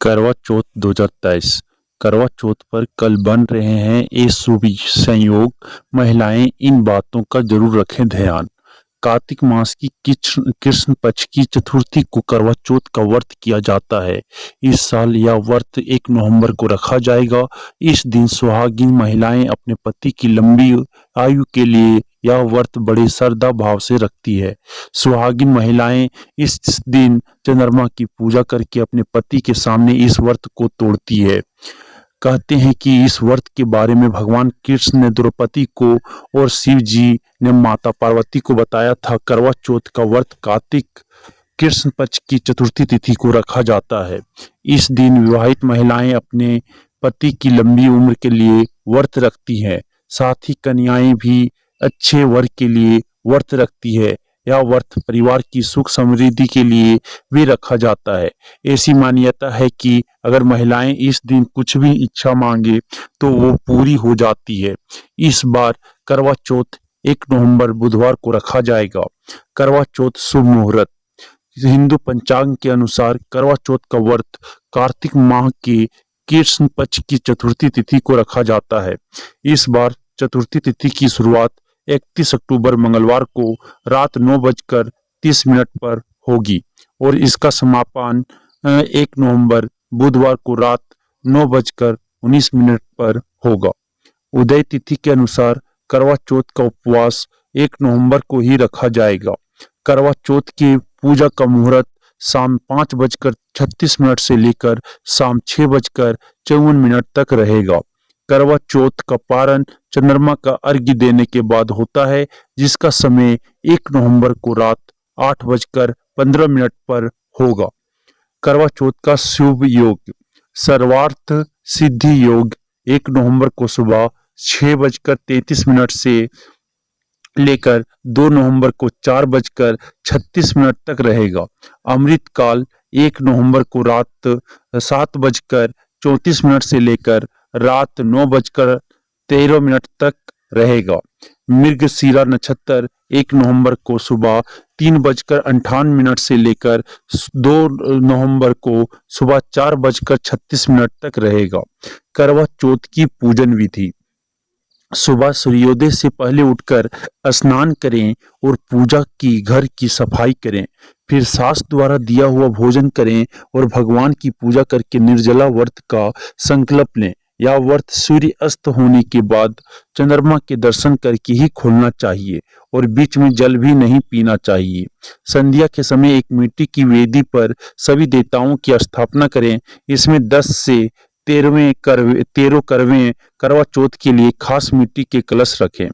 करवा चौथ 2023। करवा चौथ पर कल बन रहे हैं ये शुभ संयोग। महिलाएं इन बातों का जरूर रखें ध्यान। कार्तिक मास की कृष्ण पक्ष की चतुर्थी को करवा चौथ का व्रत किया जाता है। इस साल यह व्रत 1 नवंबर को रखा जाएगा। इस दिन सुहागिन महिलाएं अपने पति की लंबी आयु के लिए यह व्रत बड़े श्रद्धा भाव से रखती है। सुहागिन महिलाएं इस दिन चंद्रमा की पूजा करके अपने पति के सामने इस व्रत को तोड़ती है। कहते हैं कि इस व्रत के बारे में भगवान कृष्ण ने द्रौपदी को और शिव जी ने माता पार्वती को बताया था। करवा चौथ का व्रत कार्तिक कृष्ण पक्ष की चतुर्थी तिथि को रखा जाता है। इस दिन विवाहित महिलाएं अपने पति की लंबी उम्र के लिए व्रत रखती हैं। साथ ही कन्याएं भी अच्छे वर के लिए व्रत रखती है। यह व्रत परिवार की सुख समृद्धि के लिए भी रखा जाता है। ऐसी मान्यता है कि अगर महिलाएं इस दिन कुछ भी इच्छा मांगे तो वो पूरी हो जाती है। इस बार करवा चौथ 1 नवंबर बुधवार को रखा जाएगा। करवा चौथ शुभ मुहूर्त। हिंदू पंचांग के अनुसार करवा चौथ का व्रत कार्तिक माह के कृष्ण पक्ष की चतुर्थी तिथि को रखा जाता है। इस बार चतुर्थी तिथि की शुरुआत 31 अक्टूबर मंगलवार को रात 9:30 पर होगी और इसका समापन 1 नवंबर बुधवार को रात 9:19 पर होगा। उदय तिथि के अनुसार करवा चौथ का उपवास 1 नवंबर को ही रखा जाएगा। करवा चौथ की पूजा का मुहूर्त शाम 5:36 से लेकर शाम 6:54 तक रहेगा। करवा चौथ का पारण चंद्रमा का अर्घ्य देने के बाद होता है, जिसका समय 1 नवंबर को रात 8:15 पर होगा। करवा चौथ का शुभ योग। सर्वार्थ सिद्धि योग 1 नवंबर को सुबह 6:33 से लेकर 2 नवंबर को 4:36 तक रहेगा। अमृत काल 1 नवंबर को रात 7:34 से लेकर रात 9:13 तक रहेगा। मृगशिरा नक्षत्र 1 नवंबर को सुबह 3:58 से लेकर 2 नवंबर को सुबह 4:36 तक रहेगा। करवा चौथ की पूजन विधि। सुबह सूर्योदय से पहले उठकर स्नान करें और पूजा की घर की सफाई करें। फिर सास द्वारा दिया हुआ भोजन करें और भगवान की पूजा करके निर्जला व्रत का संकल्प लें। यह व्रत सूर्य अस्त होने के बाद चंद्रमा के दर्शन करके ही खोलना चाहिए और बीच में जल भी नहीं पीना चाहिए। संध्या के समय एक मिट्टी की वेदी पर सभी देवताओं की स्थापना करें। इसमें 10 से 13 करवे करवा चौथ के लिए खास मिट्टी के कलश रखें।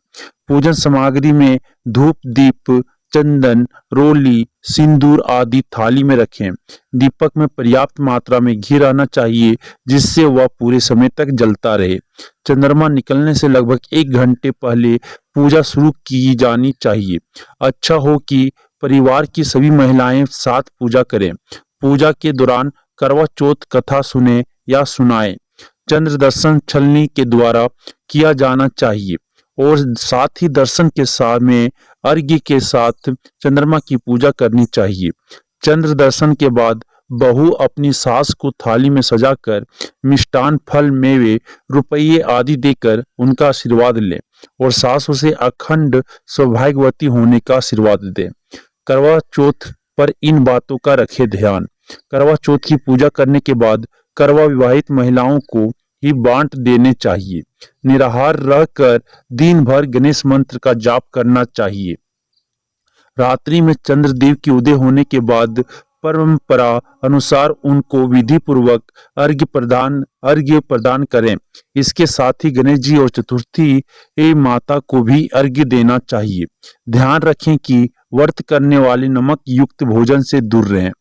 पूजन सामग्री में धूप, दीप, चंदन, रोली, सिंदूर आदि थाली में रखें। दीपक में पर्याप्त मात्रा में घी रहना चाहिए, जिससे वह पूरे समय तक जलता रहे। चंद्रमा निकलने से लगभग 1 घंटे पहले पूजा शुरू की जानी चाहिए। अच्छा हो कि परिवार की सभी महिलाएं साथ पूजा करें। पूजा के दौरान करवा चौथ कथा सुने या सुनाएं। चंद्र दर्शन छलनी के द्वारा किया जाना चाहिए और साथ ही दर्शन के समय अर्घ्य के साथ चंद्रमा की पूजा करनी चाहिए। चंद्र दर्शन के बाद बहू अपनी सास को थाली में सजाकर मिष्टान, फल, मेवे, रुपये आदि देकर उनका आशीर्वाद लें और सास उसे अखंड सौभाग्यवती होने का आशीर्वाद दें। करवा चौथ पर इन बातों का रखें ध्यान। करवा चौथ की पूजा करने के बाद करवा विवाहित महिलाओं को ही बांट देने चाहिए। निराहार रहकर दिन भर गणेश मंत्र का जाप करना चाहिए। रात्रि में चंद्रदेव के उदय होने के बाद परंपरा अनुसार उनको विधि पूर्वक अर्घ्य प्रदान करें। इसके साथ ही गणेश जी और चतुर्थी माता को भी अर्घ्य देना चाहिए। ध्यान रखें कि व्रत करने वाले नमक युक्त भोजन से दूर रहें।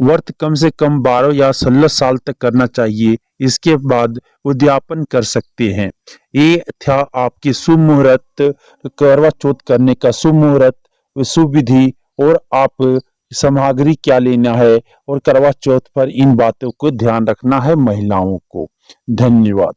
व्रत कम से कम 12 या 16 साल तक करना चाहिए। इसके बाद उद्यापन कर सकते हैं। ये था आपकी शुभ मुहूर्त, करवा चौथ करने का शुभ मुहूर्त, शुभ विधि और आप सामग्री क्या लेना है और करवा चौथ पर इन बातों को ध्यान रखना है महिलाओं को। धन्यवाद।